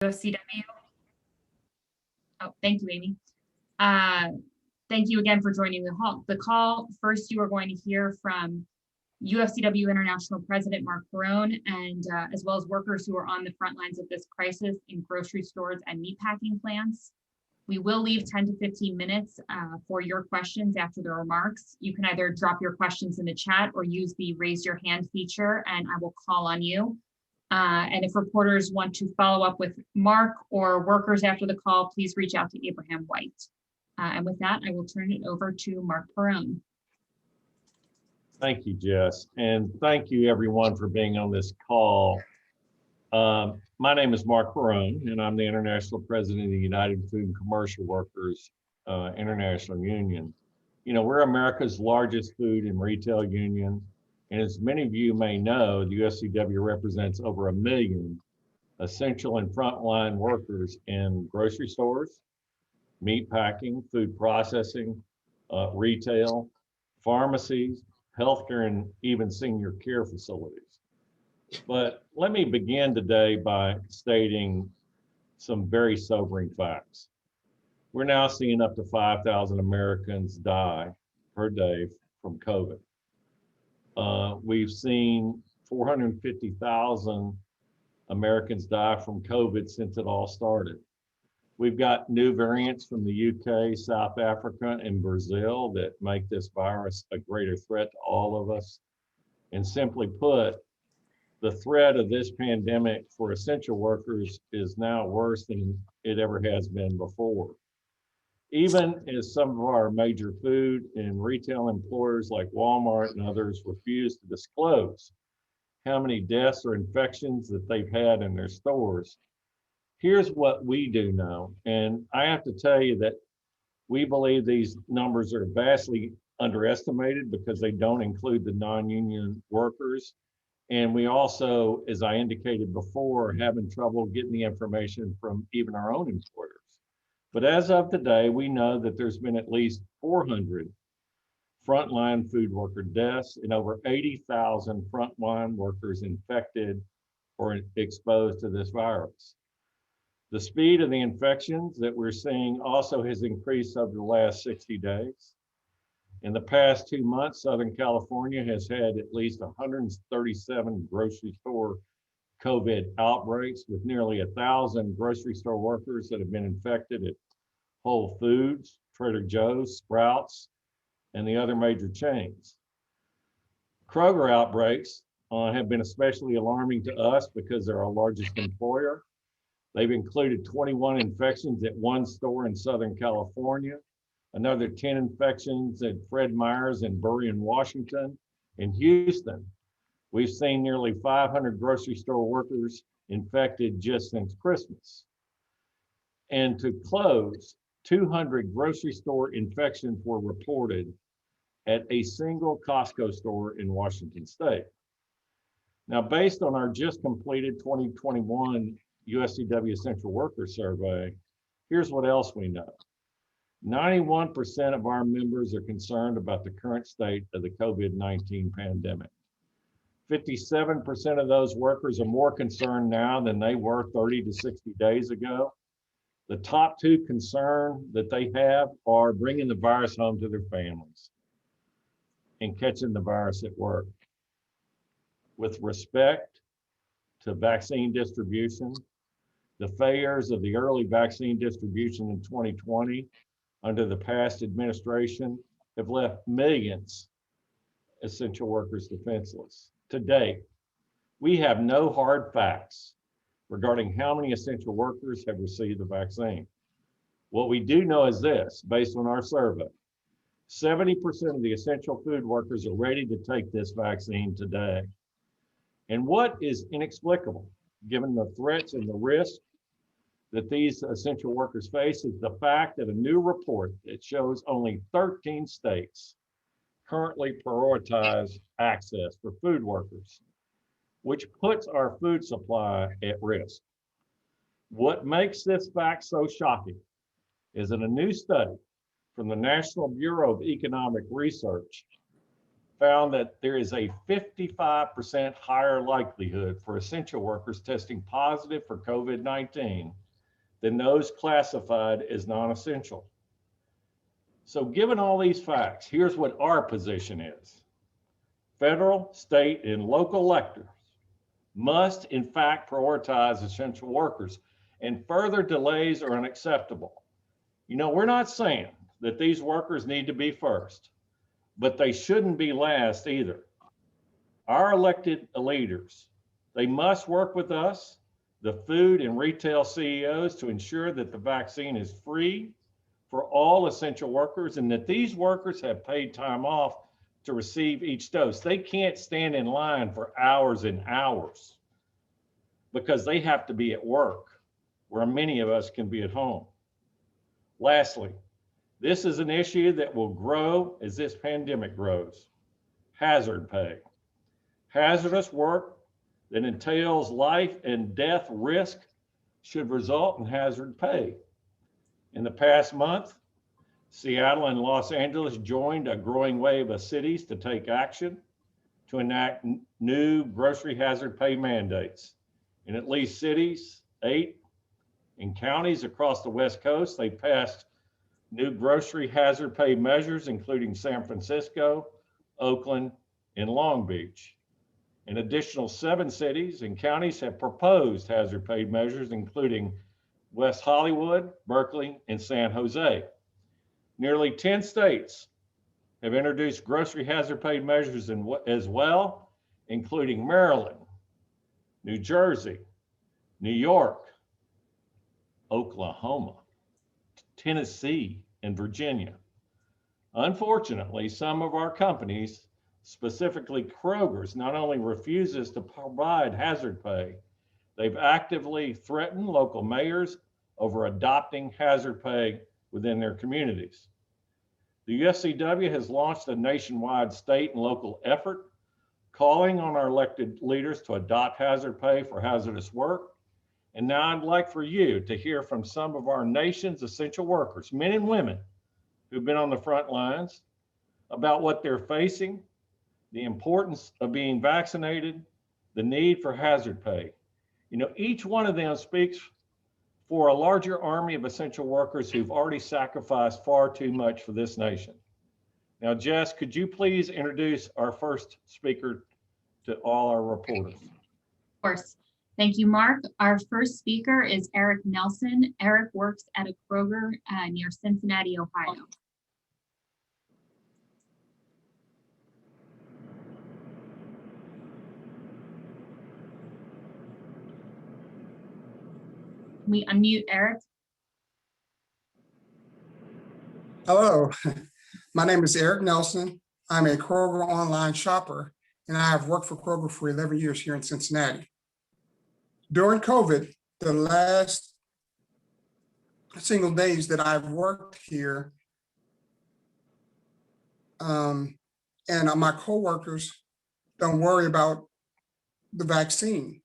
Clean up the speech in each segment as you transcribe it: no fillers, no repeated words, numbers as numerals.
UFCW. Oh, thank you, Amy. Uh, Thank you again for joining the call. First, you are going to hear from UFCW International President Mark Perrone, and as well as workers who are on the front lines of this crisis in grocery stores and meatpacking plants. We will leave 10 to 15 minutes for your questions after the remarks. You can either drop your questions in the chat or use the raise your hand feature, and I will call on you. And if reporters want to follow up with Mark or workers after the call, please reach out to Abraham White. And with that, I will turn it over to Mark Perrone. Thank you, Jess, and thank you everyone for being on this call. My name is Mark Perrone, and I'm the International President of the United Food and Commercial Workers International Union. You know, we're America's largest food and retail union, and as many of you may know, the UFCW represents over 1 million essential and frontline workers in grocery stores, meat packing, food processing, retail, pharmacies, healthcare, and even senior care facilities. But let me begin today by stating some very sobering facts. We're now seeing up to 5,000 Americans die per day from COVID. We've seen 450,000 Americans die from COVID since it all started. We've got new variants from the UK, South Africa, and Brazil that make this virus a greater threat to all of us. And simply put, the threat of this pandemic for essential workers is now worse than it ever has been before. Even as some of our major food and retail employers like Walmart and others refuse to disclose how many deaths or infections that they've had in their stores, here's what we do know, and I have to tell you that we believe these numbers are vastly underestimated because they don't include the non-union workers. And we also, as I indicated before, are having trouble getting the information from even our own employers. But as of today, we know that there's been at least 400 frontline food worker deaths and over 80,000 frontline workers infected or exposed to this virus. The speed of the infections that we're seeing also has increased over the last 60 days. In the past 2 months, Southern California has had at least 137 grocery store COVID outbreaks, with nearly 1,000 grocery store workers that have been infected at Whole Foods, Trader Joe's, Sprouts, and the other major chains. Kroger outbreaks have been especially alarming to us because they're our largest employer. They've included 21 infections at one store in Southern California, another 10 infections at Fred Meyer's in Burien, Washington. In Houston, we've seen nearly 500 grocery store workers infected just since Christmas. And to close, 200 grocery store infections were reported at a single Costco store in Washington State. Now, based on our just completed 2021 UFCW Essential Worker Survey, here's what else we know. 91% of our members are concerned about the current state of the COVID-19 pandemic. 57% of those workers are more concerned now than they were 30 to 60 days ago. The top two concerns that they have are bringing the virus home to their families and catching the virus at work. With respect to vaccine distribution, the failures of the early vaccine distribution in 2020 under the past administration have left millions of essential workers defenseless. To date, we have no hard facts regarding how many essential workers have received the vaccine. What we do know is this, based on our survey, 70% of the essential food workers are ready to take this vaccine today. And what is inexplicable, given the threats and the risk that these essential workers face, is the fact that a new report that shows only 13 states currently prioritize access for food workers, which puts our food supply at risk. What makes this fact so shocking is in a new study from the National Bureau of Economic Research, found that there is a 55% higher likelihood for essential workers testing positive for COVID-19 than those classified as non-essential. So given all these facts, here's what our position is. Federal, state, and local electors must in fact prioritize essential workers, and further delays are unacceptable. You know, we're not saying that these workers need to be first, but they shouldn't be last either. Our elected leaders, they must work with us, the food and retail CEOs, to ensure that the vaccine is free for all essential workers and that these workers have paid time off to receive each dose. They can't stand in line for hours and hours because they have to be at work where many of us can be at home. Lastly, this is an issue that will grow as this pandemic grows. Hazard pay. Hazardous work that entails life and death risk should result in hazard pay. In the past month, Seattle and Los Angeles joined a growing wave of cities to take action to enact new grocery hazard pay mandates. In at least cities, 8, in counties across the West Coast, they passed new grocery hazard pay measures, including San Francisco, Oakland, and Long Beach. An additional 7 cities and counties have proposed hazard pay measures, including West Hollywood, Berkeley, and San Jose. Nearly 10 states have introduced grocery hazard pay measures as well, including Maryland, New Jersey, New York, Oklahoma, Tennessee, and Virginia. Unfortunately, some of our companies, specifically Kroger's, not only refuses to provide hazard pay, they've actively threatened local mayors over adopting hazard pay within their communities. The UFCW has launched a nationwide state and local effort calling on our elected leaders to adopt hazard pay for hazardous work. And now I'd like for you to hear from some of our nation's essential workers, men and women who've been on the front lines, about what they're facing, the importance of being vaccinated, the need for hazard pay. You know, each one of them speaks for a larger army of essential workers who've already sacrificed far too much for this nation. Now, Jess, could you please introduce our first speaker to all our reporters? Of course. Thank you, Mark. Our first speaker is Eric Nelson. Eric works at a Kroger near Cincinnati, Ohio. Can we unmute Eric? Hello, my name is Eric Nelson. I'm a Kroger online shopper, and I have worked for Kroger for 11 years here in Cincinnati. During COVID, the last single days that I've worked here, and my coworkers don't worry about the vaccine.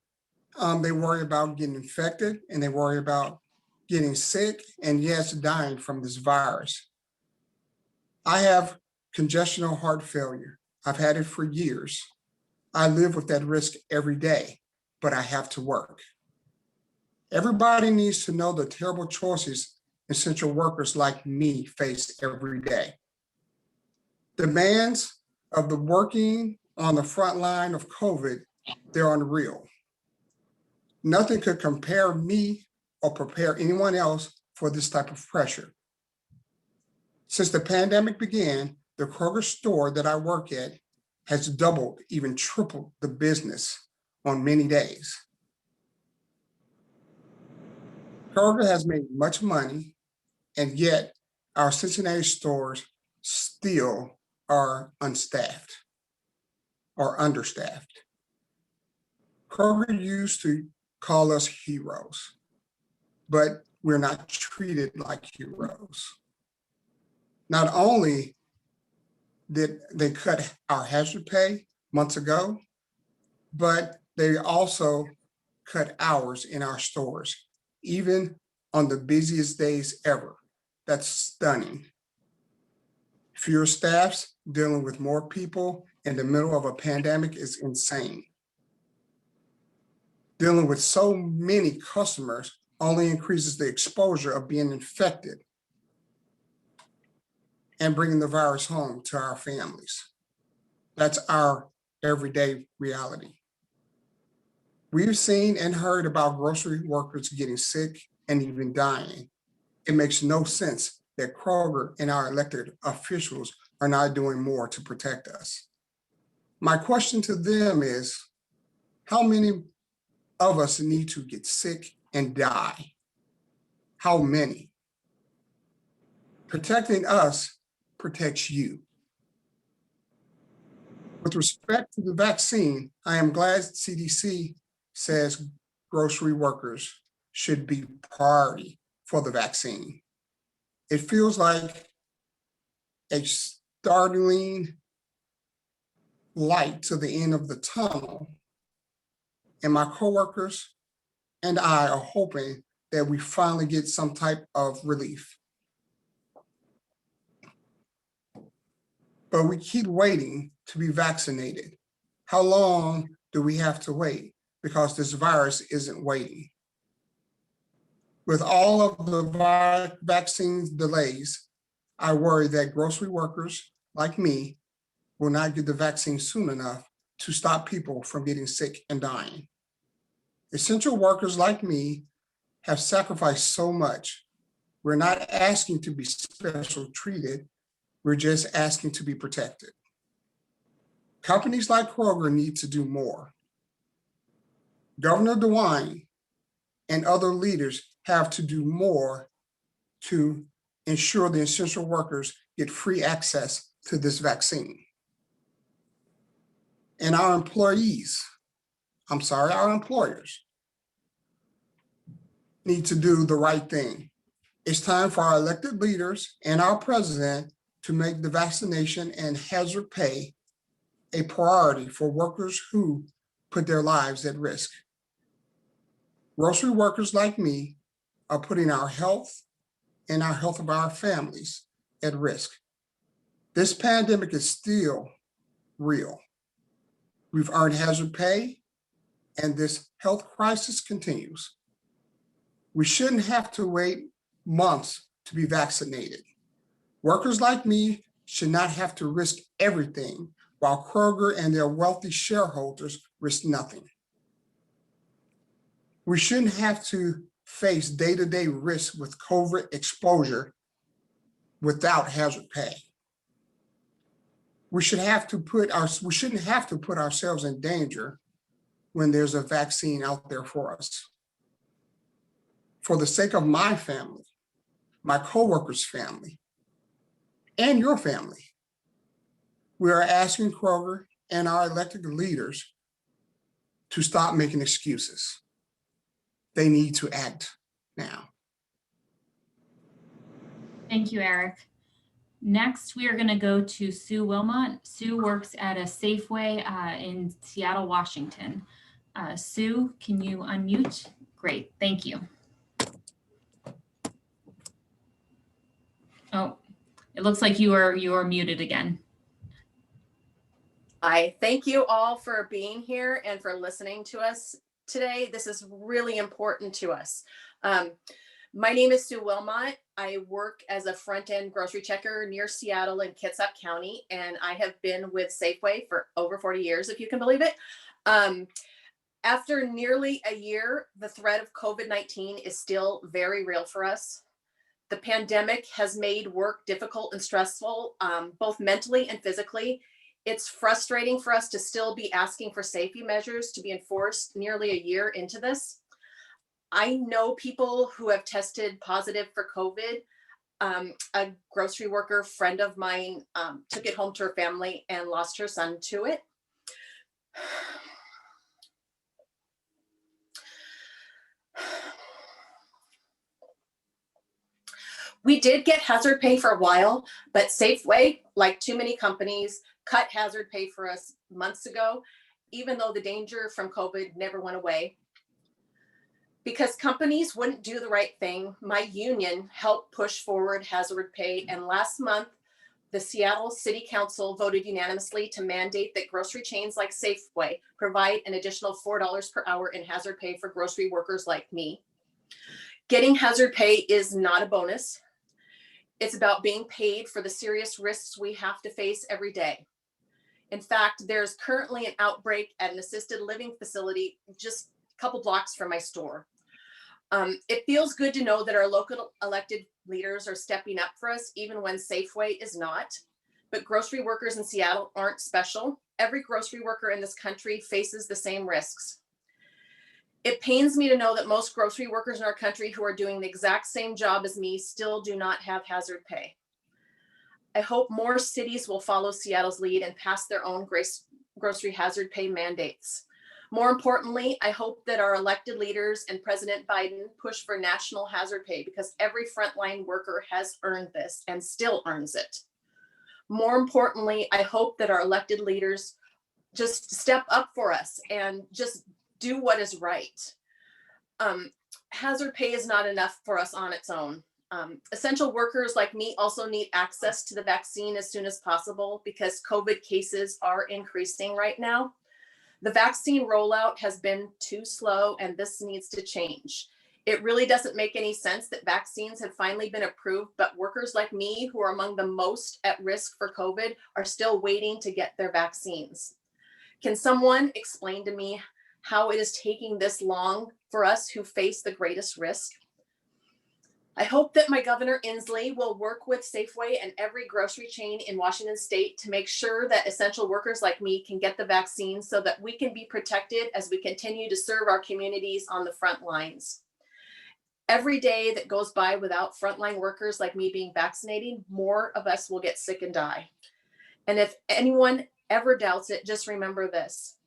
They worry about getting infected, and they worry about getting sick, and yes, dying from this virus. I have congestional heart failure. I've had it for years. I live with that risk every day, but I have to work. Everybody needs to know the terrible choices essential workers like me face every day. Demands of the working on the front line of COVID, they're unreal. Nothing could compare me or prepare anyone else for this type of pressure. Since the pandemic began, the Kroger store that I work at has doubled, even tripled the business on many days. Kroger has made much money, and yet our Cincinnati stores still are unstaffed or understaffed. Kroger used to call us heroes, but we're not treated like heroes. Not only did they cut our hazard pay months ago, but they also cut hours in our stores, even on the busiest days ever. That's stunning. Fewer staffs dealing with more people in the middle of a pandemic is insane. Dealing with so many customers only increases the exposure of being infected and bringing the virus home to our families. That's our everyday reality. We've seen and heard about grocery workers getting sick and even dying. It makes no sense that Kroger and our elected officials are not doing more to protect us. My question to them is, how many of us need to get sick and die? How many? Protecting us protects you. With respect to the vaccine, I am glad CDC says grocery workers should be priority for the vaccine. It feels like a startling light to the end of the tunnel. And my coworkers and I are hoping that we finally get some type of relief. But we keep waiting to be vaccinated. How long do we have to wait? Because this virus isn't waiting. With all of the vaccine delays, I worry that grocery workers like me will not get the vaccine soon enough to stop people from getting sick and dying. Essential workers like me have sacrificed so much. We're not asking to be special treated. We're just asking to be protected. Companies like Kroger need to do more. Governor DeWine and other leaders have to do more to ensure the essential workers get free access to this vaccine. And our employers need to do the right thing. It's time for our elected leaders and our president to make the vaccination and hazard pay a priority for workers who put their lives at risk. Grocery workers like me are putting our health and our health of our families at risk. This pandemic is still real. We've earned hazard pay, and this health crisis continues. We shouldn't have to wait months to be vaccinated. Workers like me should not have to risk everything while Kroger and their wealthy shareholders risk nothing. We shouldn't have to face day-to-day risk with COVID exposure without hazard pay. We shouldn't have to put ourselves in danger when there's a vaccine out there for us. For the sake of my family, my coworkers' family, and your family, we are asking Kroger and our elected leaders to stop making excuses. They need to act now. Thank you, Eric. Next, we are going to go to Sue Wilmot. Sue works at a Safeway in Seattle, Washington. Sue, can you unmute? Great, thank you. Oh, it looks like you are muted again. I thank you all for being here and for listening to us today. This is really important to us. My name is Sue Wilmot. I work as a front-end grocery checker near Seattle in Kitsap County, and I have been with Safeway for over 40 years, if you can believe it. After nearly a year, the threat of COVID-19 is still very real for us. The pandemic has made work difficult and stressful, both mentally and physically. It's frustrating for us to still be asking for safety measures to be enforced nearly a year into this. I know people who have tested positive for COVID. A grocery worker friend of mine took it home to her family and lost her son to it. We did get hazard pay for a while, but Safeway, like too many companies, cut hazard pay for us months ago, even though the danger from COVID never went away. Because companies wouldn't do the right thing, my union helped push forward hazard pay, and last month, the Seattle City Council voted unanimously to mandate that grocery chains like Safeway provide an additional $4 per hour in hazard pay for grocery workers like me. Getting hazard pay is not a bonus. It's about being paid for the serious risks we have to face every day. In fact, there's currently an outbreak at an assisted living facility just a couple blocks from my store. It feels good to know that our local elected leaders are stepping up for us, even when Safeway is not. But grocery workers in Seattle aren't special. Every grocery worker in this country faces the same risks. It pains me to know that most grocery workers in our country who are doing the exact same job as me still do not have hazard pay. I hope more cities will follow Seattle's lead and pass their own grocery hazard pay mandates. More importantly, I hope that our elected leaders and President Biden push for national hazard pay, because every frontline worker has earned this and still earns it. More importantly, I hope that our elected leaders just step up for us and just do what is right. Hazard pay is not enough for us on its own. Essential workers like me also need access to the vaccine as soon as possible, because COVID cases are increasing right now. The vaccine rollout has been too slow, and this needs to change. It really doesn't make any sense that vaccines have finally been approved, but workers like me, who are among the most at risk for COVID, are still waiting to get their vaccines. Can someone explain to me how it is taking this long for us who face the greatest risk? I hope that my Governor Inslee will work with Safeway and every grocery chain in Washington State to make sure that essential workers like me can get the vaccine, so that we can be protected as we continue to serve our communities on the front lines. Every day that goes by without frontline workers like me being vaccinated, more of us will get sick and die. And if anyone ever doubts it, just remember this.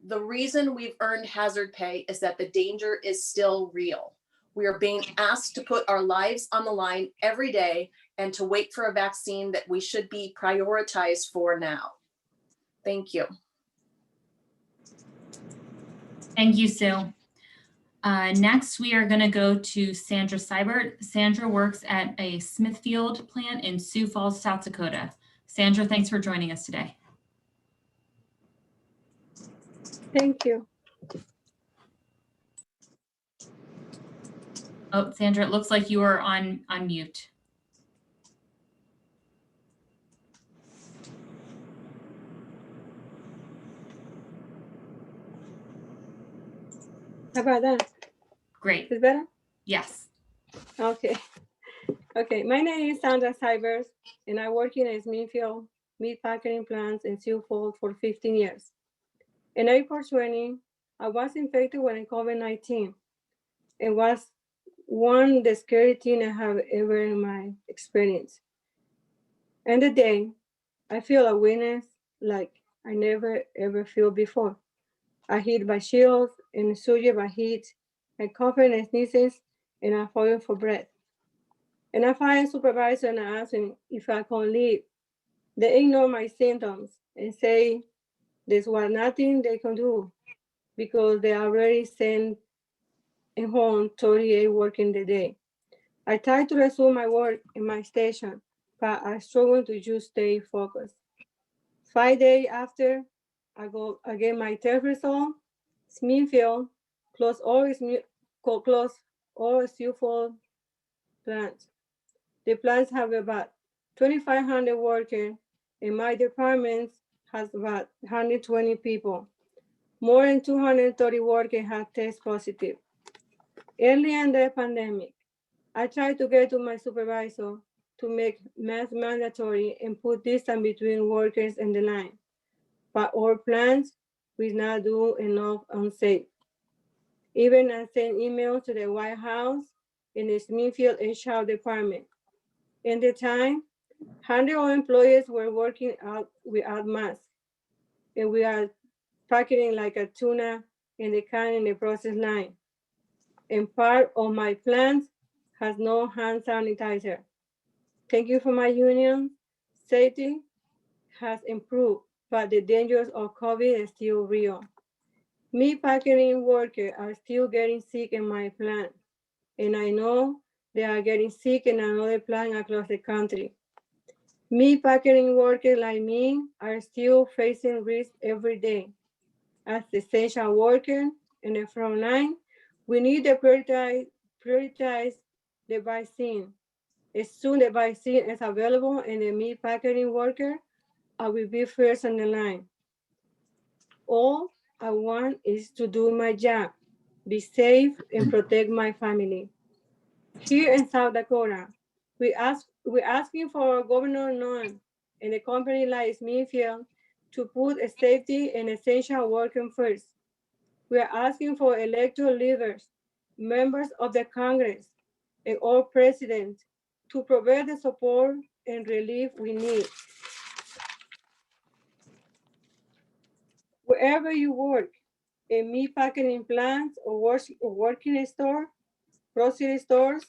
The reason we've earned hazard pay is that the danger is still real. We are being asked to put our lives on the line every day and to wait for a vaccine that we should be prioritized for now. Thank you. Thank you, Sue. Next, we are going to go to Sandra Seibert. Sandra works at a Smithfield plant in Sioux Falls, South Dakota. Sandra, thanks for joining us today. Thank you. Oh, Sandra, it looks like you are on mute. How about that? Great. Is better? Yes. Okay. Okay. My name is Sandra Seibert, and I work in a Smithfield meat packaging plants in Sioux Falls for 15 years. In April 20, I was infected with COVID-19. It was the scary thing I have ever in my experience. And the day, I feel a weakness like I never ever feel before. I hit by chills and surgery by heat, and coughing and sneezes, and I falling for breath. And I find a supervisor and I ask him if I can leave. They ignore my symptoms and say there's nothing they can do because they already sent home 38 working the day. I tried to resume my work in my station, but I struggle to just stay focused. 5 days after, I get my test result. Smithfield closed all Sioux Falls plants. The plants have about 2,500 workers, and my department has about 120 people. More than 230 workers have tested positive. Early in the pandemic, I tried to get to my supervisor to make masks mandatory and put distance between workers and the line, but our plants will not do enough unsafe. Even I sent emails to the White House and the Smithfield HR department. In the time, 100 employees were working out without masks, and we are packing like a tuna in the can in the process line. And part of my plants has no hand sanitizer. Thank you for my union. Safety has improved, but the dangers of COVID is still real. Meat packaging workers are still getting sick in my plant, and I know they are getting sick in another plant across the country. Meat packaging workers like me are still facing risk every day. As the essential worker in the front line, we need to prioritize the vaccine. As soon as the vaccine is available and the meat packaging worker, I will be first on the line. All I want is to do my job, be safe, and protect my family. Here in South Dakota, we're asking for Governor Nunn and a company like Smithfield to put a safety and essential working first. We are asking for elected leaders, members of the Congress, and all presidents to provide the support and relief we need. Wherever you work, in meat packing plants or working in store, grocery stores,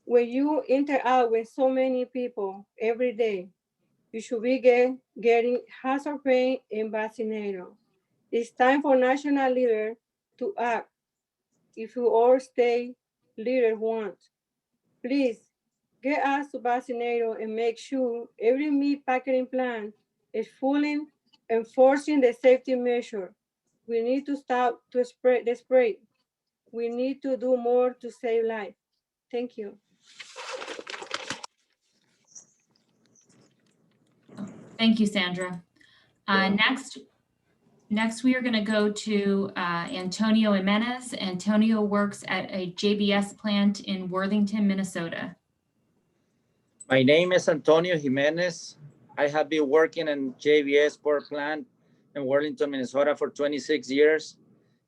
when you interact with so many people every day, you should be getting hazard pay and vaccinated. It's time for national leaders to act if you all state leaders want. Please get us vaccinated and make sure every meat packing plant is fully enforcing the safety measure. We need to stop to spread the spread. We need to do more to save life. Thank you. Thank you, Sandra. Next, we are going to go to Antonio Jimenez. Antonio works at a JBS plant in Worthington, Minnesota. My name is Antonio Jimenez. I have been working in JBS pork plant in Worthington, Minnesota for 26 years.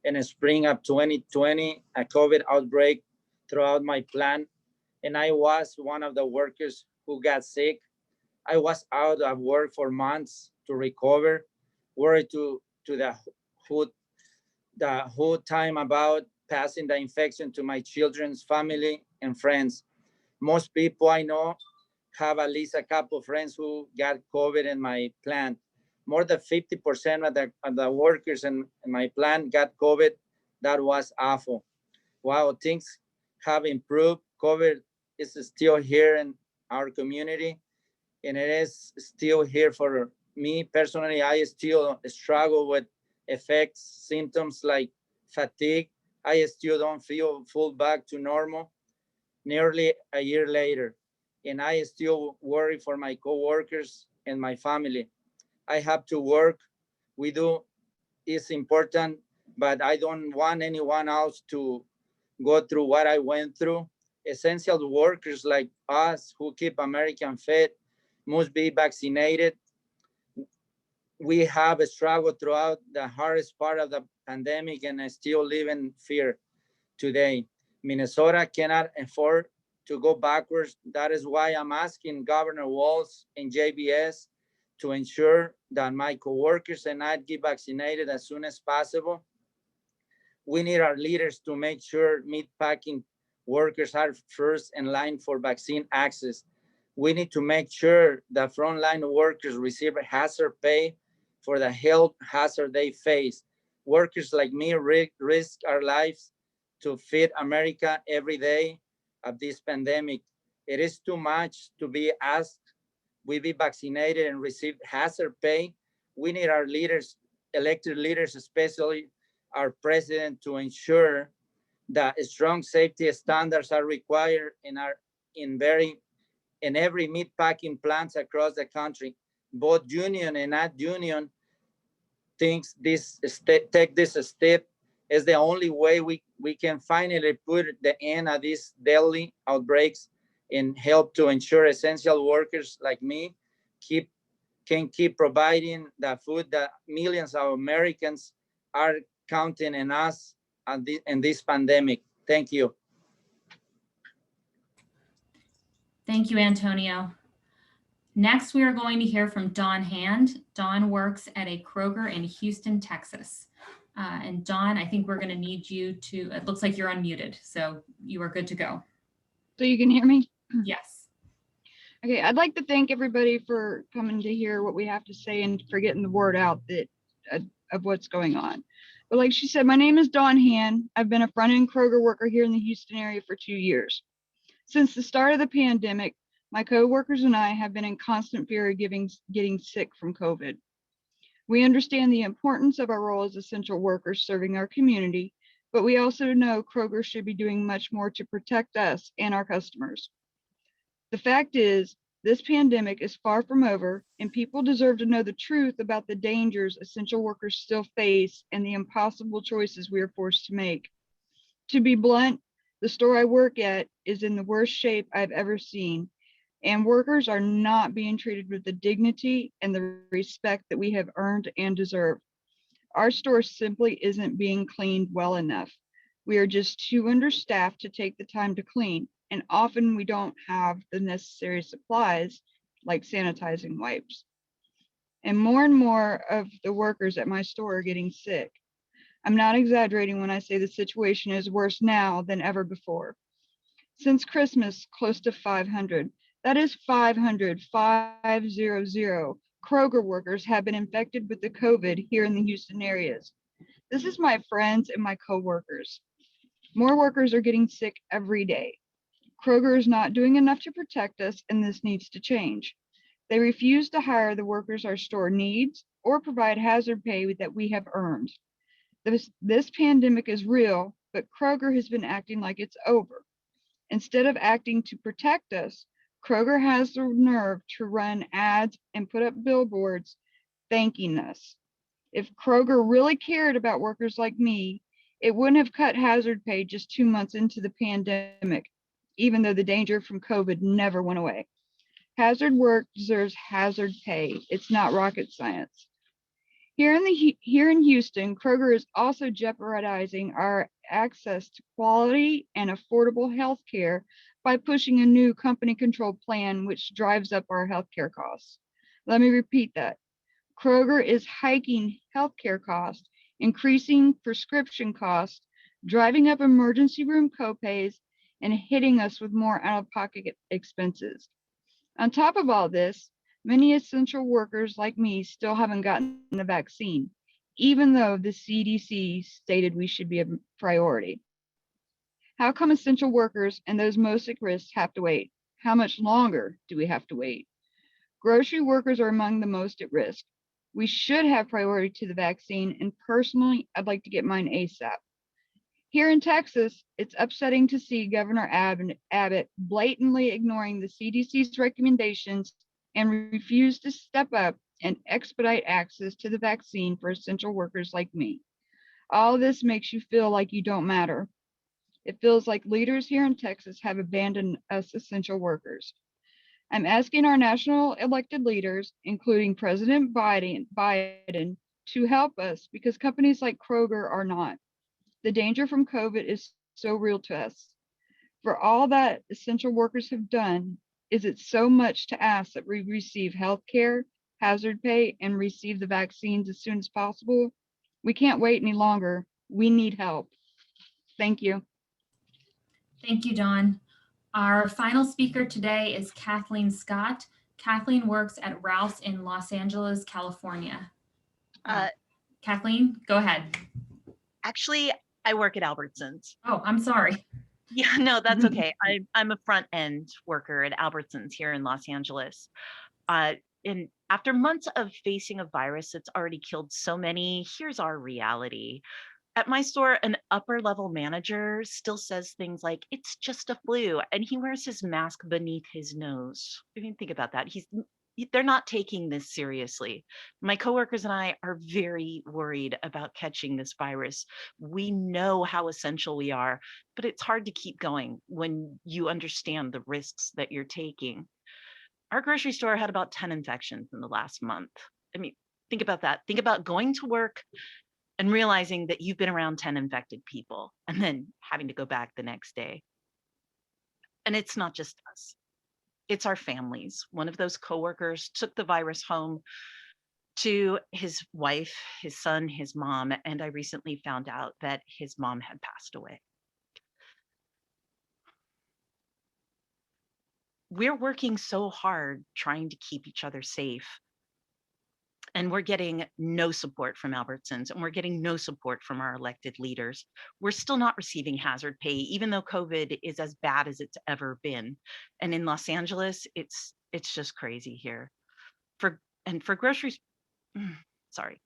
In the spring of 2020, a COVID outbreak throughout my plant, and I was one of the workers who got sick. I was out of work for months to recover, worried to the whole time about passing the infection to my children's family and friends. Most people I know have at least a couple of friends who got COVID in my plant. More than 50% of the workers in my plant got COVID. That was awful. While things have improved, COVID is still here in our community, and it is still here for me personally. I still struggle with effects, symptoms like fatigue. I still don't feel full back to normal nearly a year later, and I still worry for my coworkers and my family. I have to work. We do is important, but I don't want anyone else to go through what I went through. Essential workers like us who keep American fed must be vaccinated. We have struggled throughout the hardest part of the pandemic and still live in fear today. Minnesota cannot afford to go backwards. That is why I'm asking Governor Walz and JBS to ensure that my coworkers and I get vaccinated as soon as possible. We need our leaders to make sure meat packing workers are first in line for vaccine access. We need to make sure that frontline workers receive hazard pay for the health hazard they face. Workers like me risk our lives to feed America every day of this pandemic. It is too much to be asked we be vaccinated and receive hazard pay. We need our leaders, elected leaders, especially our president, to ensure that strong safety standards are required in every meat packing plants across the country. Both union and not union take this step is the only way we can finally put the end of these deadly outbreaks and help to ensure essential workers like me can keep providing the food that millions of Americans are counting on us in this pandemic. Thank you. Thank you, Antonio. Next, we are going to hear from Dawn Hand. Dawn works at a Kroger in Houston, Texas. And Dawn, I think we're going to need you to, it looks like you're unmuted, so you are good to go. So you can hear me? Yes. Okay, I'd like to thank everybody for coming to hear what we have to say and for getting the word out that of what's going on. But like she said, my name is Dawn Han. I've been a front-end Kroger worker here in the Houston area for 2 years. Since the start of the pandemic, My coworkers and I have been in constant fear of getting sick from COVID. We understand the importance of our role as essential workers serving our community, but we also know Kroger should be doing much more to protect us and our customers. The fact is, this pandemic is far from over, and people deserve to know the truth about the dangers essential workers still face and the impossible choices we are forced to make. To be blunt, the store I work at is in the worst shape I've ever seen, and workers are not being treated with the dignity and the respect that we have earned and deserve. Our store simply isn't being cleaned well enough. We are just too understaffed to take the time to clean, and often we don't have the necessary supplies like sanitizing wipes. And more of the workers at my store are getting sick. I'm not exaggerating when I say the situation is worse now than ever before. Since Christmas, close to 500, that is 500 Kroger workers have been infected with the COVID here in the Houston areas. This is my friends and my coworkers. More workers are getting sick every day. Kroger is not doing enough to protect us, and this needs to change. They refuse to hire the workers our store needs or provide hazard pay that we have earned. This pandemic is real, but Kroger has been acting like it's over. Instead of acting to protect us, Kroger has the nerve to run ads and put up billboards thanking us. If Kroger really cared about workers like me, it wouldn't have cut hazard pay just 2 months into the pandemic, even though the danger from COVID never went away. Hazard work deserves hazard pay. It's not rocket science. Here in Houston, Kroger is also jeopardizing our access to quality and affordable health care by pushing a new company-controlled plan which drives up our healthcare costs. Let me repeat that. Kroger is hiking healthcare costs, increasing prescription costs, driving up emergency room copays, and hitting us with more out-of-pocket expenses. On top of all this, many essential workers like me still haven't gotten the vaccine, even though the CDC stated we should be a priority. How come essential workers and those most at risk have to wait? How much longer do we have to wait? Grocery workers are among the most at risk. We should have priority to the vaccine, and personally, I'd like to get mine ASAP. Here in Texas, it's upsetting to see Governor Abbott blatantly ignoring the CDC's recommendations and refuse to step up and expedite access to the vaccine for essential workers like me. All this makes you feel like you don't matter. It feels like leaders here in Texas have abandoned us essential workers. I'm asking our national elected leaders, including President Biden, to help us because companies like Kroger are not. The danger from COVID is so real to us. For all that essential workers have done, is it so much to ask that we receive health care, hazard pay, and receive the vaccines as soon as possible? We can't wait any longer. We need help. Thank you. Thank you, Dawn. Our final speaker today is Kathleen Scott. Kathleen works at Ralph's in Los Angeles, California. Kathleen, go ahead. Actually, I work at Albertsons. Oh, I'm sorry. Yeah, no, that's okay. I'm a front end worker at Albertsons here in Los Angeles. And after months of facing a virus that's already killed so many, here's our reality. At my store, an upper level manager still says things like, it's just a flu, and he wears his mask beneath his nose. I mean, think about that. They're not taking this seriously. My coworkers and I are very worried about catching this virus. We know how essential we are, but it's hard to keep going when you understand the risks that you're taking. Our grocery store had about 10 infections in the last month. I mean, think about that. Think about going to work and realizing that you've been around 10 infected people and then having to go back the next day. And it's not just us. It's our families. One of those coworkers took the virus home to his wife, his son, his mom, and I recently found out that his mom had passed away. We're working so hard trying to keep each other safe. And we're getting no support from Albertsons, and we're getting no support from our elected leaders. We're still not receiving hazard pay, even though COVID is as bad as it's ever been. And in Los Angeles, it's just crazy here. For groceries, sorry,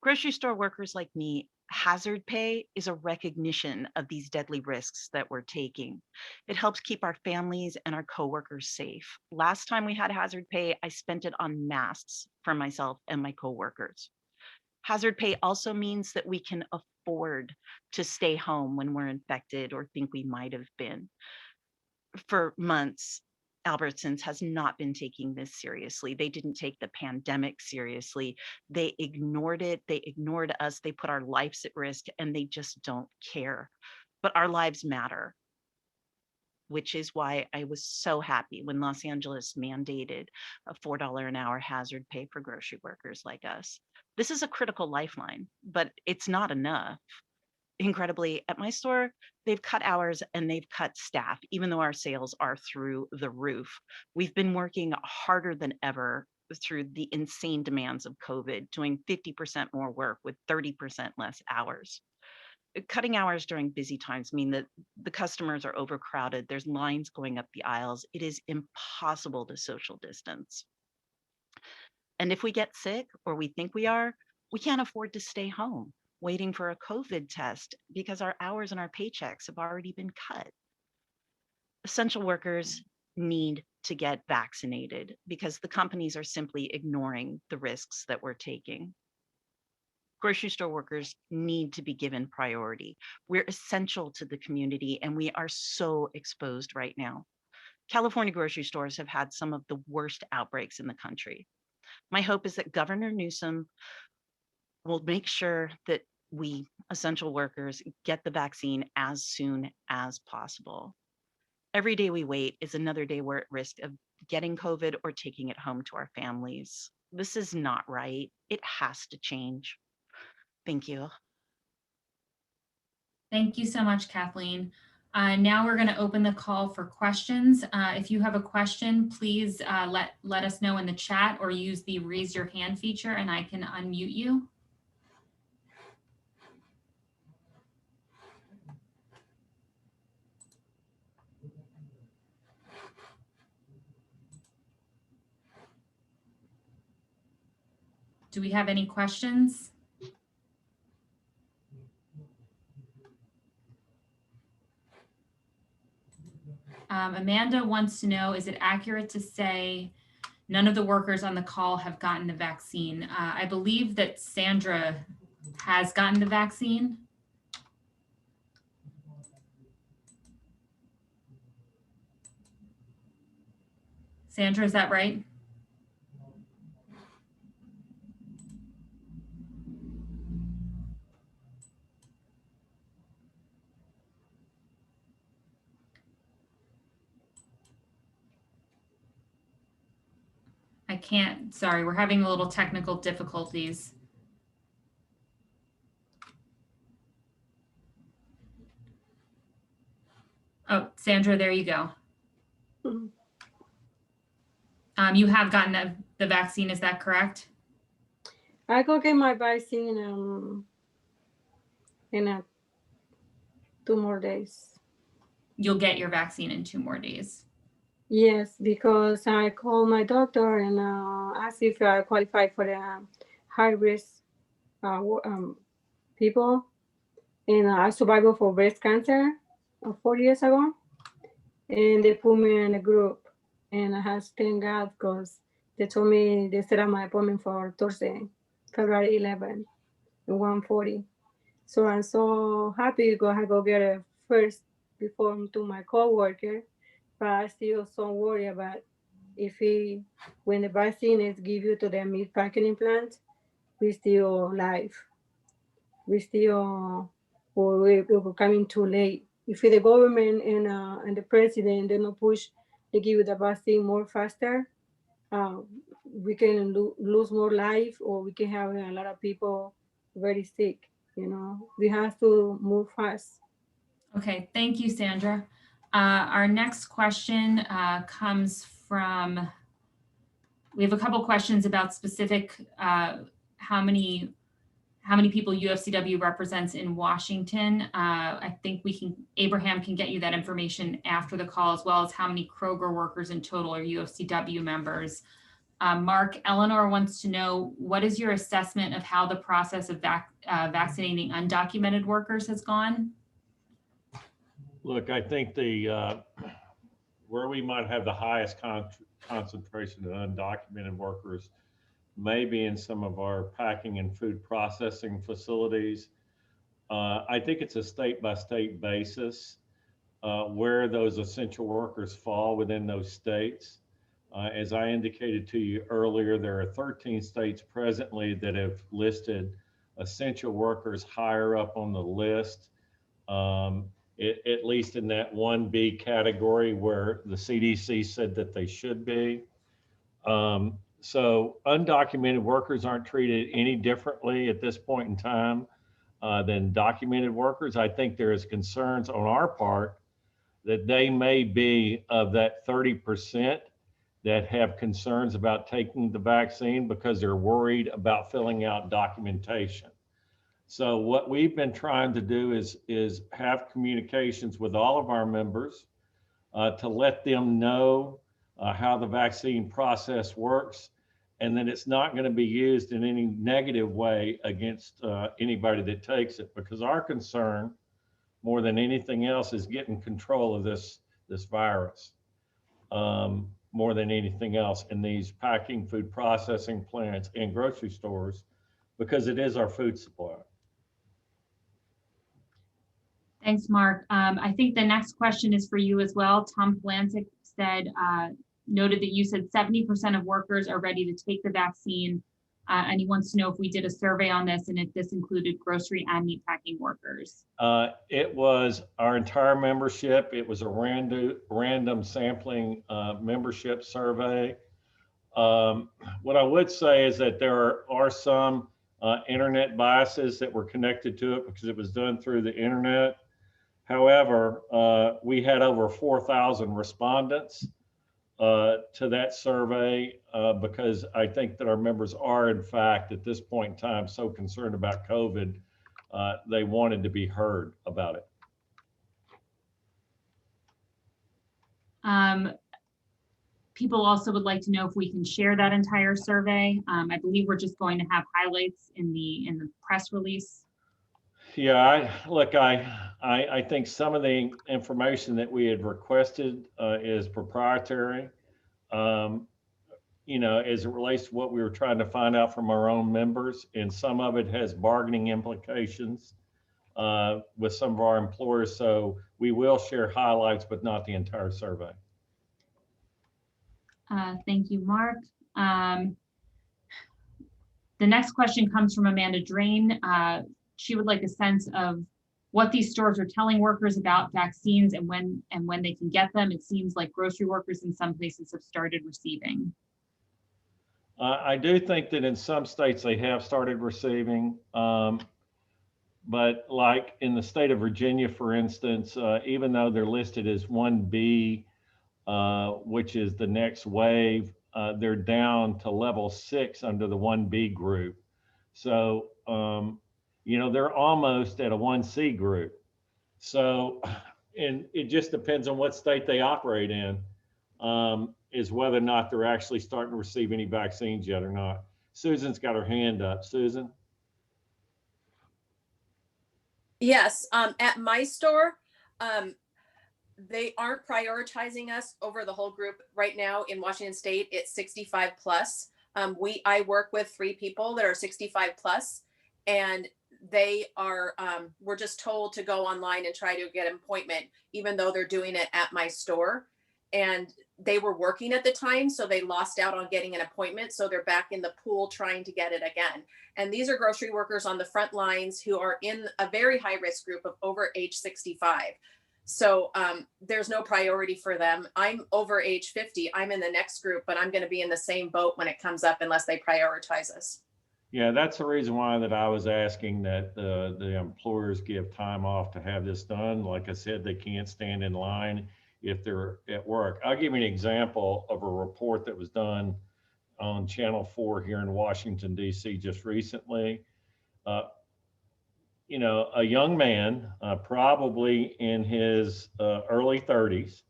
grocery store workers like me, hazard pay is a recognition of these deadly risks that we're taking. It helps keep our families and our coworkers safe. Last time we had hazard pay, I spent it on masks for myself and my coworkers. Hazard pay also means that we can afford to stay home when we're infected or think we might have been. For months, Albertsons has not been taking this seriously. They didn't take the pandemic seriously. They ignored it. They ignored us. They put our lives at risk, and they just don't care. But our lives matter, which is why I was so happy when Los Angeles mandated a $4 an hour hazard pay for grocery workers like us. This is a critical lifeline, but it's not enough. Incredibly, at my store, they've cut hours and they've cut staff, even though our sales are through the roof. We've been working harder than ever through the insane demands of COVID, doing 50% more work with 30% less hours. Cutting hours during busy times mean that the customers are overcrowded. There's lines going up the aisles. It is impossible to social distance. And if we get sick or we think we are, we can't afford to stay home waiting for a COVID test because our hours and our paychecks have already been cut. Essential workers need to get vaccinated because the companies are simply ignoring the risks that we're taking. Grocery store workers need to be given priority. We're essential to the community and we are so exposed right now. California grocery stores have had some of the worst outbreaks in the country. My hope is that Governor Newsom will make sure that we essential workers get the vaccine as soon as possible. Every day we wait is another day we're at risk of getting COVID or taking it home to our families. This is not right. It has to change. Thank you. Thank you so much, Kathleen. Now we're going to open the call for questions. If you have a question, please let us know in the chat or use the raise your hand feature and I can unmute you. Do we have any questions? Amanda wants to know, is it accurate to say none of the workers on the call have gotten the vaccine? I believe that Sandra has gotten the vaccine. Sandra, is that right? I can't, sorry, we're having a little technical difficulties. Oh, Sandra, there you go. Mhm. You have gotten the vaccine, is that correct? I go get my vaccine in 2 more days. You'll get your vaccine in 2 more days. Yes, because I called my doctor and asked if I qualify for the high risk people. And I survived for breast cancer 4 years ago. And they put me in a group. And I have to thank God because they told me they set up my appointment for Thursday, February 11, at 1:40. So I'm so happy because I go get it first before to my coworker. But I still so worried about when the vaccine is give you to the meat packing plant, we still alive. We still, or we're coming too late. If the government and the president they don't push, they give you the vaccine more faster, we can lose more life, or we can have a lot of people very sick. We have to move fast. Okay, thank you, Sandra. Our next question comes from We have a couple questions about specific, how many people UFCW represents in Washington. I think Abraham can get you that information after the call, as well as how many Kroger workers in total are UFCW members. Mark, Eleanor wants to know, what is your assessment of how the process of vaccinating undocumented workers has gone? Look, I think where we might have the highest concentration of undocumented workers may be in some of our packing and food processing facilities. I think it's a state-by-state basis where those essential workers fall within those states. As I indicated to you earlier, there are 13 states presently that have listed essential workers higher up on the list, at least in that 1B category where the CDC said that they should be. So undocumented workers aren't treated any differently at this point in time than documented workers. I think there is concerns on our part that they may be of that 30% that have concerns about taking the vaccine because they're worried about filling out documentation. So what we've been trying to do is have communications with all of our members to let them know how the vaccine process works, and that it's not going to be used in any negative way against anybody that takes it, because our concern more than anything else is getting control of this virus more than anything else in these packing, food processing plants and grocery stores, because it is our food supply. Thanks, Mark. I think the next question is for you as well. Tom Flancic said, noted that you said 70% of workers are ready to take the vaccine. And he wants to know if we did a survey on this and if this included grocery and meatpacking workers. It was our entire membership. It was a random sampling membership survey. What I would say is that there are some internet biases that were connected to it because it was done through the internet. However, we had over 4,000 respondents to that survey because I think that our members are, in fact, at this point in time, so concerned about COVID, they wanted to be heard about it. People also would like to know if we can share that entire survey. I believe we're just going to have highlights in the press release. Yeah, I think some of the information that we had requested is proprietary, you know, as it relates to what we were trying to find out from our own members, and some of it has bargaining implications with some of our employers. So we will share highlights, but not the entire survey. Thank you, Mark. The next question comes from Amanda Drain. She would like a sense of what these stores are telling workers about vaccines and when they can get them. It seems like grocery workers in some places have started receiving. I do think that in some states they have started receiving, but like in the state of Virginia, for instance, even though they're listed as 1B, which is the next wave, they're down to level 6 under the 1B group. So, you know, they're almost at a 1C group. So, and it just depends on what state they operate in, is whether or not they're actually starting to receive any vaccines yet or not. Susan's got her hand up. Susan? Yes, at my store, they aren't prioritizing us over the whole group right now in Washington State. It's 65 plus. I work with 3 people that are 65 plus, and they are, we're just told to go online and try to get an appointment, even though they're doing it at my store. And they were working at the time, so they lost out on getting an appointment. So they're back in the pool trying to get it again. And these are grocery workers on the front lines who are in a very high risk group of over age 65. So there's no priority for them. I'm over age 50. I'm in the next group, but I'm going to be in the same boat when it comes up unless they prioritize us. Yeah, that's the reason why that I was asking that the employers give time off to have this done. Like I said, they can't stand in line if they're at work. I'll give you an example of a report that was done on Channel 4 here in Washington, D.C. just recently. You know, a young man, probably in his early 30s,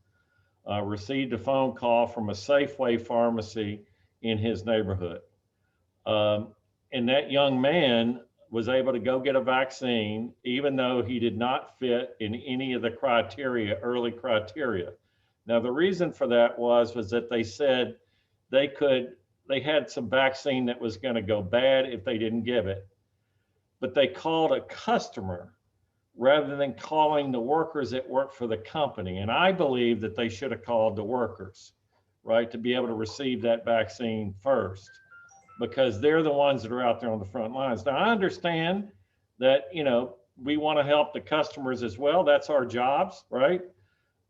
received a phone call from a Safeway pharmacy in his neighborhood. And that young man was able to go get a vaccine, even though he did not fit in any of the criteria, early criteria. Now, the reason for that was that they said they had some vaccine that was going to go bad if they didn't give it. But they called a customer rather than calling the workers that work for the company. And I believe that they should have called the workers, right, to be able to receive that vaccine first, because they're the ones that are out there on the front lines. Now, I understand that, you know, we want to help the customers as well. That's our jobs, right?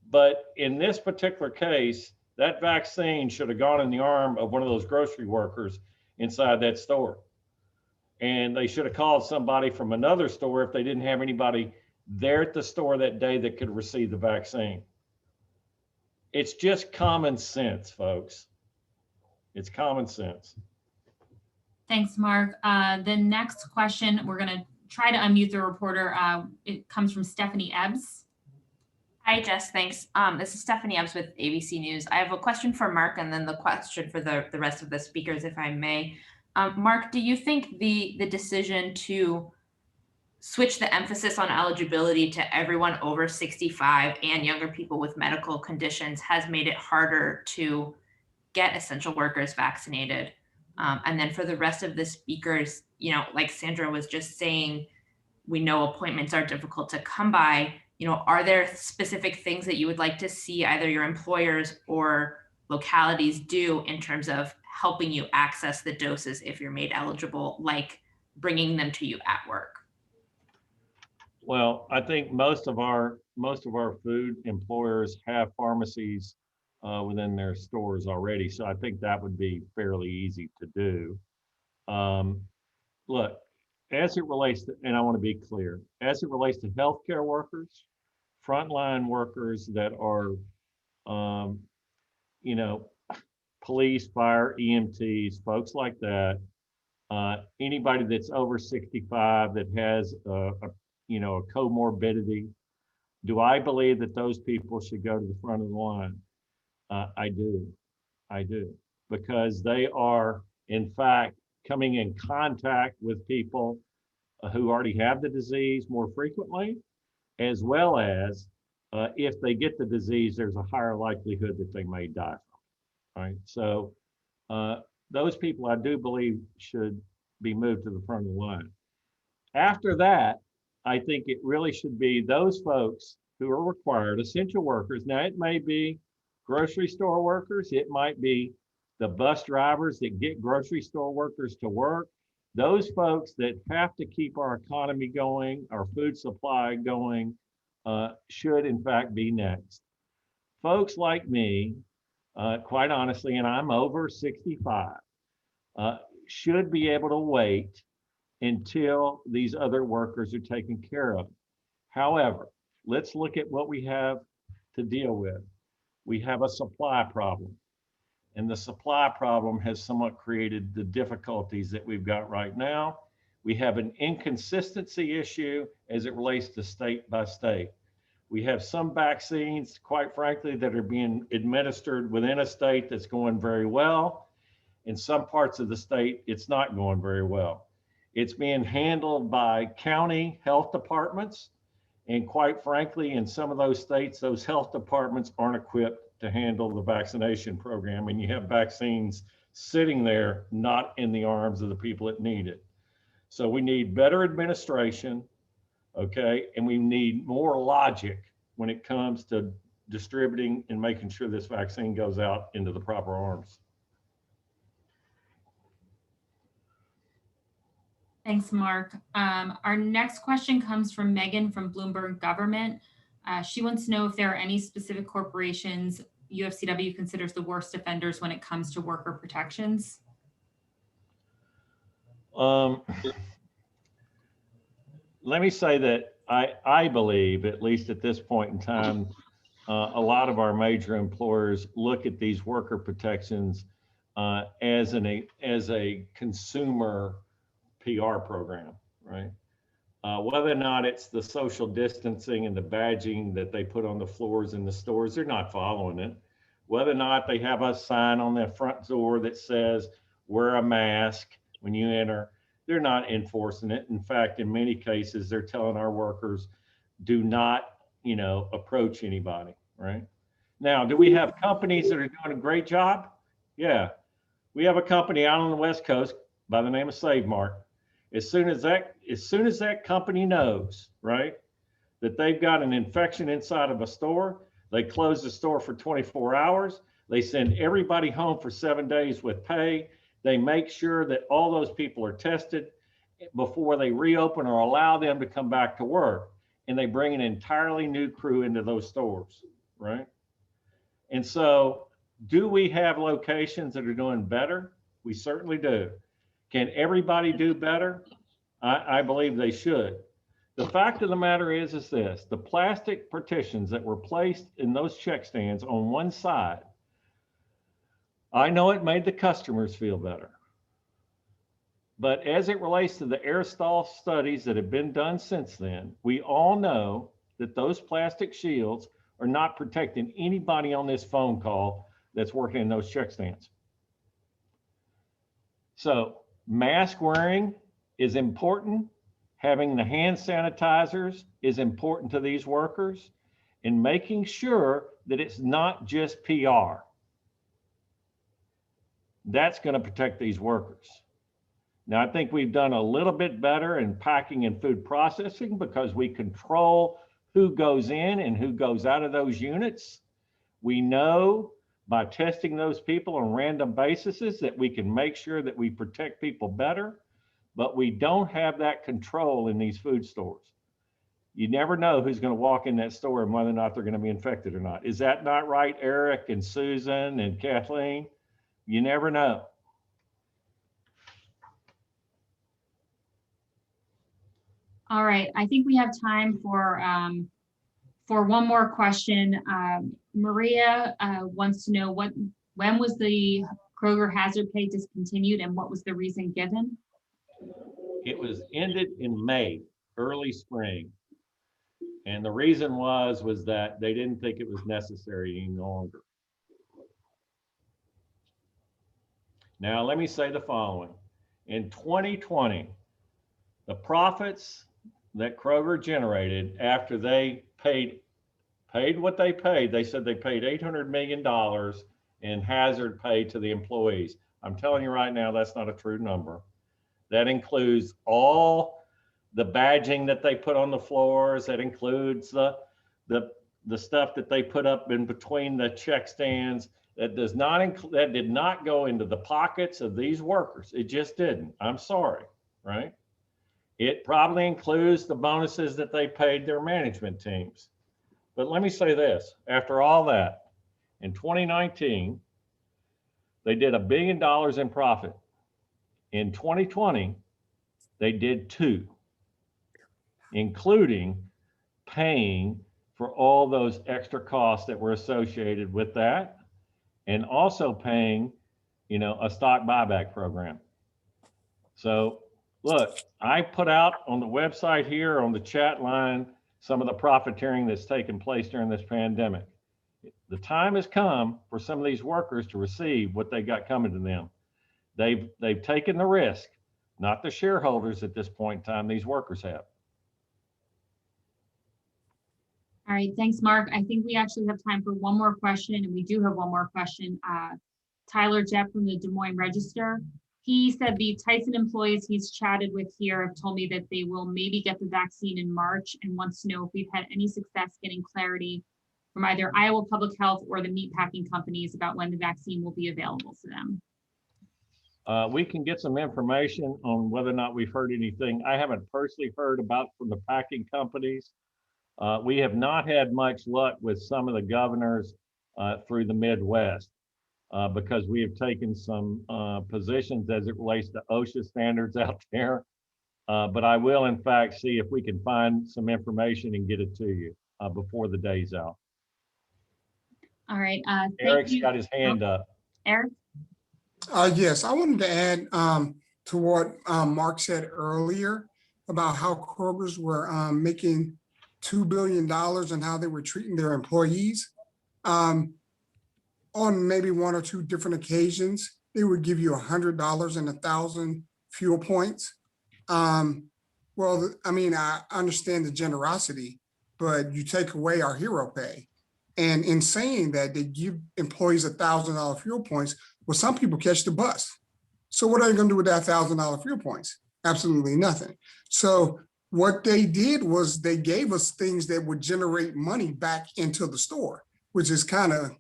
But in this particular case, that vaccine should have gone in the arm of one of those grocery workers inside that store. And they should have called somebody from another store if they didn't have anybody there at the store that day that could receive the vaccine. It's just common sense, folks. It's common sense. Thanks, Mark. The next question, we're going to try to unmute the reporter. It comes from Stephanie Ebbs. Hi, Jess. Thanks. This is Stephanie Ebbs with ABC News. I have a question for Mark and then the question for the rest of the speakers, if I may. Mark, do you think the decision to switch the emphasis on eligibility to everyone over 65 and younger people with medical conditions has made it harder to get essential workers vaccinated? And then for the rest of the speakers, you know, like Sandra was just saying, we know appointments are difficult to come by. You know, are there specific things that you would like to see either your employers or localities do in terms of helping you access the doses if you're made eligible, like bringing them to you at work? Well, I think most of our food employers have pharmacies within their stores already, so I think that would be fairly easy to do. Look, as it relates to, and I want to be clear, as it relates to healthcare workers, frontline workers that are, you know, police, fire, EMTs, folks like that, anybody that's over 65 that has a comorbidity, do I believe that those people should go to the front of the line? I do, because they are, in fact, coming in contact with people who already have the disease more frequently, as well as if they get the disease, there's a higher likelihood that they may die from it, right? So those people, I do believe, should be moved to the front of the line. After that, I think it really should be those folks who are required, essential workers. Now, it may be grocery store workers. It might be the bus drivers that get grocery store workers to work. Those folks that have to keep our economy going, our food supply going, should in fact be next. Folks like me, quite honestly, and I'm over 65, should be able to wait until these other workers are taken care of. However, let's look at what we have to deal with. We have a supply problem, and the supply problem has somewhat created the difficulties that we've got right now. We have an inconsistency issue as it relates to state by state. We have some vaccines, quite frankly, that are being administered within a state that's going very well. In some parts of the state, it's not going very well. It's being handled by county health departments. And quite frankly, in some of those states, those health departments aren't equipped to handle the vaccination program. And you have vaccines sitting there, not in the arms of the people that need it. So we need better administration, okay? And we need more logic when it comes to distributing and making sure this vaccine goes out into the proper arms. Thanks, Mark. Our next question comes from Megan from Bloomberg Government. She wants to know if there are any specific corporations UFCW considers the worst offenders when it comes to worker protections. Let me say that I believe, at least at this point in time, a lot of our major employers look at these worker protections as a consumer PR program, right? Whether or not it's the social distancing and the badging that they put on the floors in the stores, they're not following it. Whether or not they have a sign on their front door that says, wear a mask when you enter, they're not enforcing it. In fact, in many cases, they're telling our workers, do not, approach anybody, right? Now, do we have companies that are doing a great job? Yeah. We have a company out on the West Coast by the name of Save Mart. As soon as that company knows, right, that they've got an infection inside of a store, they close the store for 24 hours. They send everybody home for 7 days with pay. They make sure that all those people are tested before they reopen or allow them to come back to work. And they bring an entirely new crew into those stores, right? And so, do we have locations that are doing better? We certainly do. Can everybody do better? I believe they should. The fact of the matter is this: the plastic partitions that were placed in those check stands on one side, I know it made the customers feel better. But as it relates to the aerosol studies that have been done since then, we all know that those plastic shields are not protecting anybody on this phone call that's working in those check stands. So mask wearing is important. Having the hand sanitizers is important to these workers, and making sure that it's not just PR. That's going to protect these workers. Now, I think we've done a little bit better in packing and food processing because we control who goes in and who goes out of those units. We know by testing those people on random basis that we can make sure that we protect people better, but we don't have that control in these food stores. You never know who's going to walk in that store and whether or not they're going to be infected or not. Is that not right, Eric and Susan and Kathleen? You never know. All right, I think we have time for one more question. Maria wants to know when was the Kroger hazard pay discontinued and what was the reason given? It was ended in May, early spring. And the reason was that they didn't think it was necessary any longer. Now, let me say the following. In 2020, the profits that Kroger generated after they paid what they paid, they said they paid $800 million in hazard pay to the employees. I'm telling you right now, that's not a true number. That includes all the badging that they put on the floors. That includes the stuff that they put up in between the check stands. That did not go into the pockets of these workers. It just didn't. I'm sorry, right? It probably includes the bonuses that they paid their management teams. But let me say this, after all that, in 2019, they did $1 billion in profit. In 2020, they did $2 billion, including paying for all those extra costs that were associated with that, and also paying, a stock buyback program. So look, I put out on the website here on the chat line some of the profiteering that's taken place during this pandemic. The time has come for some of these workers to receive what they got coming to them. They've taken the risk, not the shareholders at this point in time, these workers have. All right, thanks, Mark. I think we actually have time for one more question, and we do have one more question. Tyler Jeff from the Des Moines Register. He said the Tyson employees he's chatted with here have told me that they will maybe get the vaccine in March and wants to know if we've had any success getting clarity from either Iowa Public Health or the meatpacking companies about when the vaccine will be available to them. We can get some information on whether or not we've heard anything. I haven't personally heard about from the packing companies. We have not had much luck with some of the governors through the Midwest because we have taken some positions as it relates to OSHA standards out there. But I will, in fact, see if we can find some information and get it to you before the day's out. All right. Eric's got his hand up. Eric? Yes, I wanted to add to what Mark said earlier about how Kroger's were making $2 billion and how they were treating their employees. On maybe one or two different occasions, they would give you $100 and 1,000 fuel points. Well, I mean, I understand the generosity, but you take away our hero pay. And in saying that, they give employees $1,000 fuel points. Well, some people catch the bus. So what are you going to do with that $1,000 fuel points? Absolutely nothing. So what they did was they gave us things that would generate money back into the store, which is kind of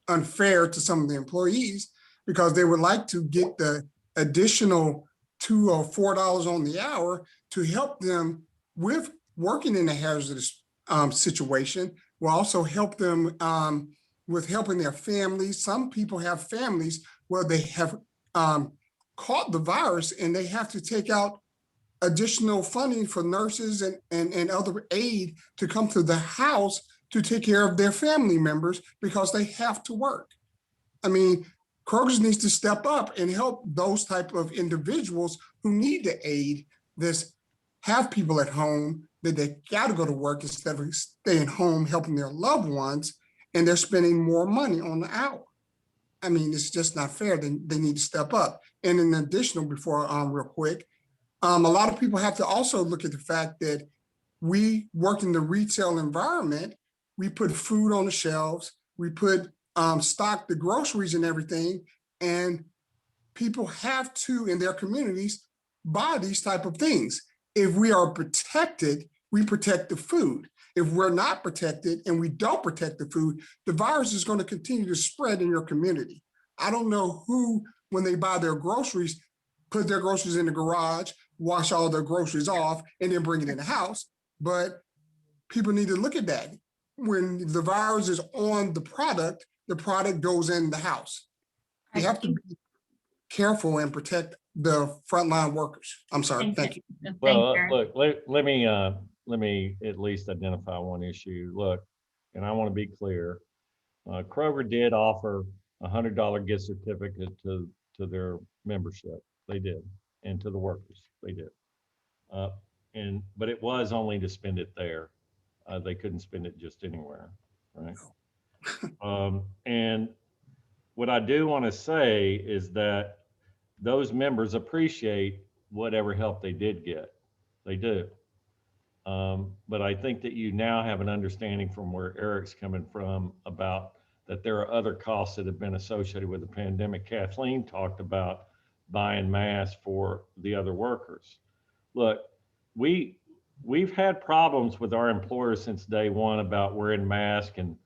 unfair to some of the employees because they would like to get the additional $2 or $4 on the hour to help them with working in a hazardous situation. Will also help them with helping their families. Some people have families where they have caught the virus and they have to take out additional funding for nurses and other aid to come to the house to take care of their family members because they have to work. I mean, Kroger's needs to step up and help those type of individuals who need the aid, this have people at home that they got to go to work instead of staying home helping their loved ones, and they're spending more money on the hour. I mean, it's just not fair. They need to step up. And in addition, before real quick, a lot of people have to also look at the fact that we work in the retail environment. We put food on the shelves. We put stock the groceries and everything, and people have to, in their communities, buy these type of things. If we are protected, we protect the food. If we're not protected and we don't protect the food, the virus is going to continue to spread in your community. I don't know who, when they buy their groceries, put their groceries in the garage, wash all their groceries off, and then bring it in the house. But people need to look at that. When the virus is on the product goes in the house. You have to be careful and protect the frontline workers. I'm sorry. Thank you. Well, look, let me at least identify one issue. Look, and I want to be clear. Kroger did offer a $100 gift certificate to their membership. They did, and to the workers, they did. But it was only to spend it there. They couldn't spend it just anywhere, right? And what I do want to say is that those members appreciate whatever help they did get. They do. But I think that you now have an understanding from where Eric's coming from about that there are other costs that have been associated with the pandemic. Kathleen talked about buying masks for the other workers. Look, we've had problems with our employers since day one about wearing masks and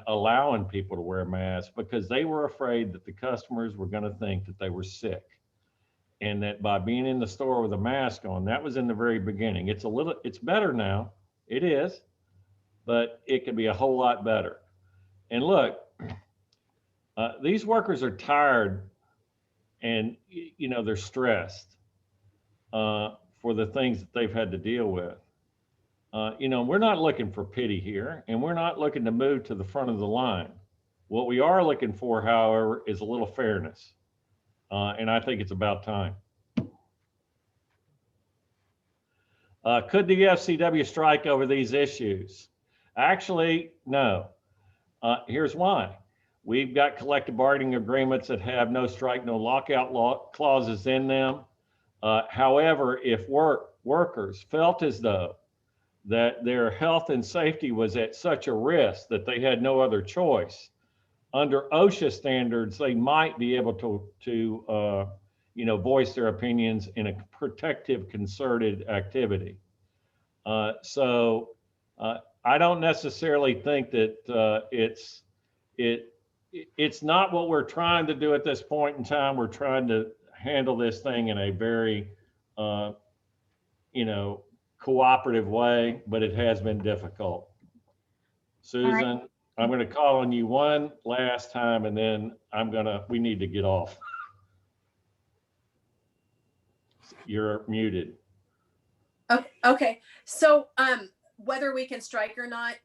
allowing people to wear masks because they were afraid that the customers were going to think that they were sick. And that by being in the store with a mask on, that was in the very beginning. It's better now. It is, but it could be a whole lot better. And look, these workers are tired and, they're stressed for the things that they've had to deal with. We're not looking for pity here, and we're not looking to move to the front of the line. What we are looking for, however, is a little fairness. And I think it's about time. Could the UFCW strike over these issues? Actually, no. Here's why. We've got collective bargaining agreements that have no strike, no lockout clauses in them. However, if workers felt as though that their health and safety was at such a risk that they had no other choice, under OSHA standards, they might be able to voice their opinions in a protective, concerted activity. So I don't necessarily think that it's not what we're trying to do at this point in time. We're trying to handle this thing in a very, cooperative way, but it has been difficult. Susan, I'm going to call on you one last time, and then we need to get off. You're muted. Okay. So whether we can strike or not,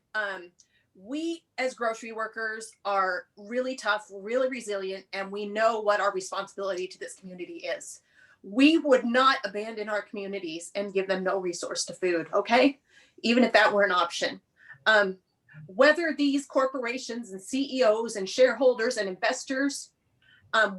We as grocery workers are really tough, really resilient, and we know what our responsibility to this community is. We would not abandon our communities and give them no resource to food, okay? Even if that were an option. Whether these corporations and CEOs and shareholders and investors,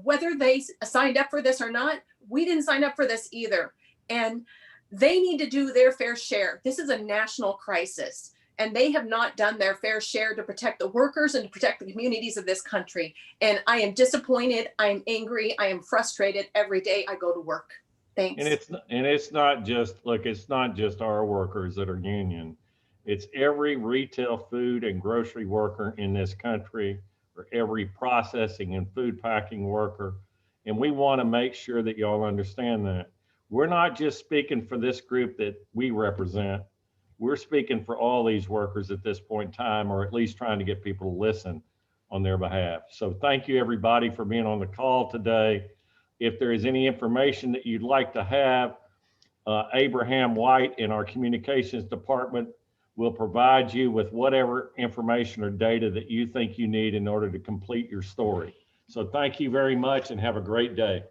whether they signed up for this or not, we didn't sign up for this either. And they need to do their fair share. This is a national crisis, and they have not done their fair share to protect the workers and to protect the communities of this country. And I am disappointed, I am angry, I am frustrated every day I go to work. Thanks. And it's not just, look, it's not just our workers that are union. It's every retail food and grocery worker in this country, or every processing and food packing worker. And we want to make sure that y'all understand that. We're not just speaking for this group that we represent. We're speaking for all these workers at this point in time, or at least trying to get people to listen on their behalf. So thank you everybody for being on the call today. If there is any information that you'd like to have, Abraham White in our communications department will provide you with whatever information or data that you think you need in order to complete your story. So thank you very much and have a great day.